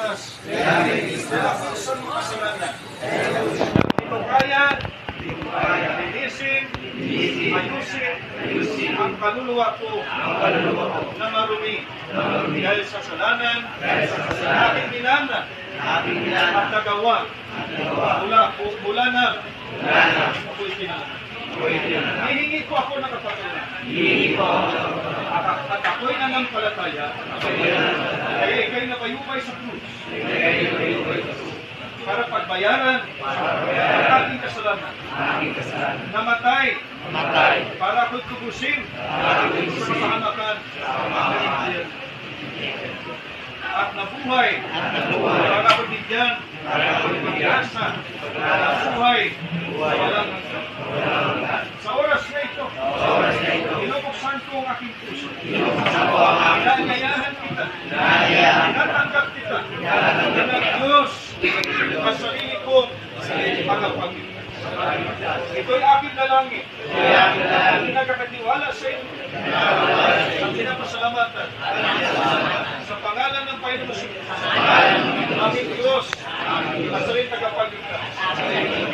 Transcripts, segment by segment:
ligtas. Mula po sa mga kasalanan. Hindi ko kaya linisin, ayusin ang kaluluwa ko na marumi dahil sa kasalanan na aking ginana at nagawa mula na ako'y kinala. Hihingi ko ako ng kapatulan. At ako'y nanampalataya kaya ika'y nabayubay sa krus para pagbayaran ang aking kasalanan. Namatay para ako'y tubusin sa kapahamakan ng impyerno. At nabuhay para ako'y bigyan ng pag-asa na buhay walang hanggan. Sa oras na ito, binubuksan ko ang aking puso. Inaanyayahan kita. Inatanggap kita. Ng Diyos ang sarili ko tagapagligtas. Ito'y aking dalangin. Nagkakatiwala sa inyo. Ang pinapasalamatan sa pangalan ng Panginoon Jesus, aming Diyos ang sarili tagapagligtas. Amen.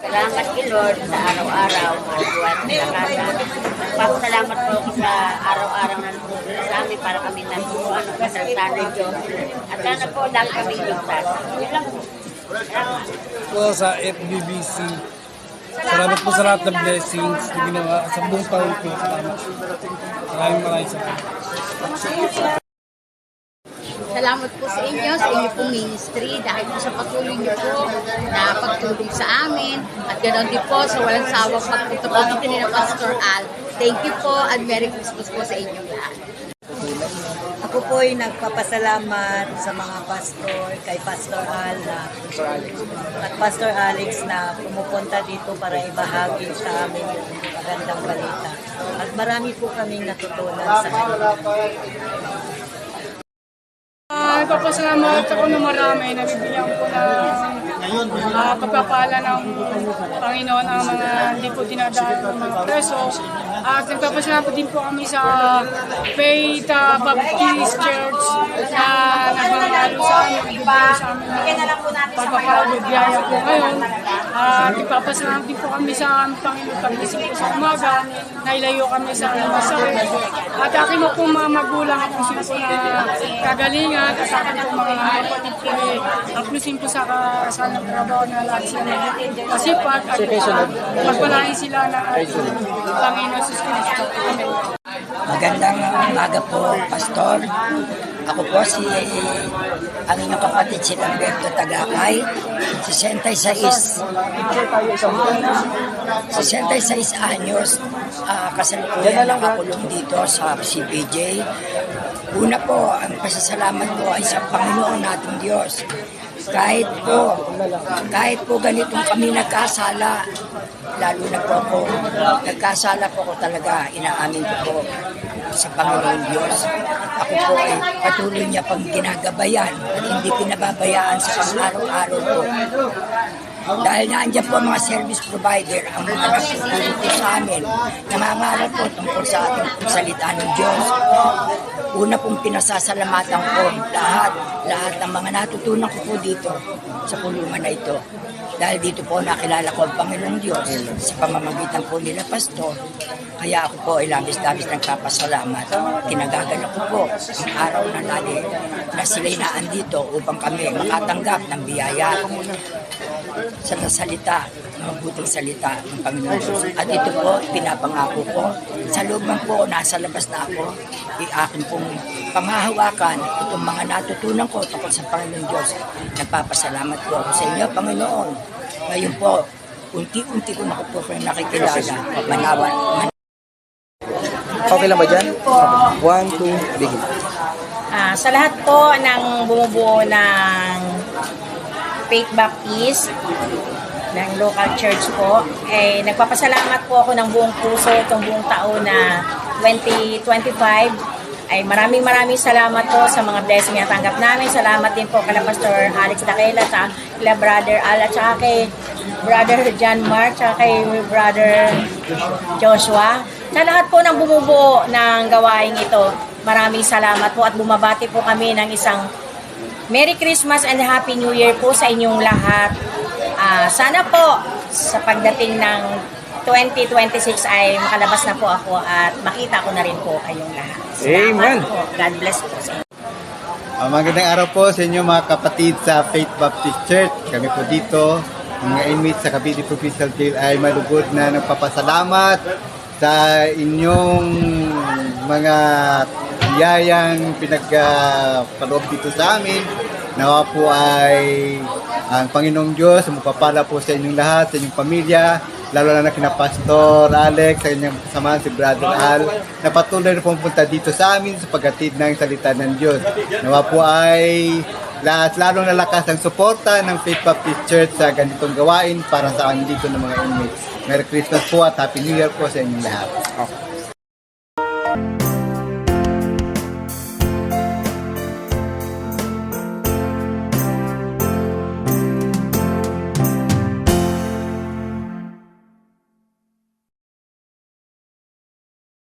Salamat kay Lord sa araw-araw, mga buwan sa kasa. Papasalamat po ako sa araw-araw na nagpupunta sa amin para kami naturuan ng kasalita ng Diyos. At sana po lagi kami ligtas. Yun lang po. Po sa FBBC. Salamat po sa lahat ng blessings na ginawa sa buong taon po. Salamat. Maraming salamat. Salamat po sa inyo, sa inyo pong ministry, dahil po sa patuloy niyo po na pagtulong sa amin, at ganoon din po sa walang sawang pagpunta po dito ni Pastor Al. Thank you po, and Merry Christmas po sa inyong lahat. Ako po ay nagpapasalamat sa mga pastor, kay Pastor Al at Pastor Alex na pumupunta dito para ibahagi sa amin yung magandang balita. At marami po kaming natutunan sa kanila. Nagpapasalamat ako na marami, nabibigyan ko na pagpapala ng Panginoon ang mga hindi po dinadaan ng mga preso. At nagpapasalamat din po kami sa Faith Baptist Church na nagmamahalo sa amin, nagbibigay sa amin ng pagpapala, biyaya po ngayon. At nagpapasalamat din po kami sa Panginoon pag-isip po sa umaga, nailayo kami sa masakit. At akin mo pong mga magulang at kung po na kagalingan at akin po mga kapatid ko ang klusin po sa kasalang trabaho na lahat sila masipag at magpalain sila ng ating Panginoon Jesus Cristo. Amen. Magandang umaga po, Pastor. Ako po ang inyong kapatid si Lamberto Tagakay, 66 anyos, kasalukuyan nakakulong dito sa CPJ. Una po, ang pasasalamat ko ay sa Panginoon nating Diyos. Kahit po ganitong kami nagkasala, lalo na po ako, nagkasala po ako talaga, inaamin ko po sa Panginoon Diyos. Ako po ay patuloy niya pang ginagabayan at hindi pinababayaan sa araw-araw po. Dahil naandyan po mga service provider, ang mga nagtutulong po sa amin, nangangaral po tungkol sa ating salita ng Diyos. Una pong pinasasalamatan ko lahat ng mga natutunan ko po dito sa pulungan na ito. Dahil dito po nakilala ko ang Panginoong Diyos sa pamamagitan po nila Pastor. Kaya ako po ay labis-labis nagpapasalamat. Kinagagala ko po ang araw na natin na sila'y naandito upang kami makatanggap ng biyaya sa salita, mabuting salita ng Panginoon Diyos. At ito po, pinapangako ko. Sa loob man po, nasa labas na ako, akin pong panghahawakan itong mga natutunan ko tungkol sa Panginoon Diyos. Nagpapasalamat po ako sa inyo, Panginoon. Ngayon po, unti-unti ko na po nakikilala. Manawan. Okay lang ba dyan? 1, 2, begin. Sa lahat po ng bumubuo ng Faith Baptist ng local church po, nagpapasalamat po ako ng buong puso itong buong taon na 2025. Ay maraming salamat po sa mga blessing na tanggap namin. Salamat din po kay Pastor Alex Daquela, kay Brother Al, at kay Brother John Mark, at kay Brother Joshua. Sa lahat po ng bumubuo ng gawain ito, maraming salamat po at bumabati po kami ng isang Merry Christmas and Happy New Year po sa inyong lahat. Sana po sa pagdating ng 2026 ay makalabas na po ako at makita ko na rin po kayong lahat. Amen. Po. God bless po sa inyo. Magandang araw po sa inyo mga kapatid sa Faith Baptist Church. Kami po dito, mga inmates sa Cavite Provincial Jail ay malugod na nagpapasalamat sa inyong mga biyayang pinagpaloob dito sa amin. Nawa po ay ang Panginoong Diyos magpapala po sa inyong lahat, sa inyong pamilya, lalo na kina Pastor Alex, sa kanyang kasama si Brother Al, na patuloy na pumunta dito sa amin sa paghatid ng salita ng Diyos. Nawa po ay lalong nalakas ang suporta ng Faith Baptist Church sa ganitong gawain para sa amin dito ng mga inmates. Merry Christmas po at Happy New Year po sa inyong lahat.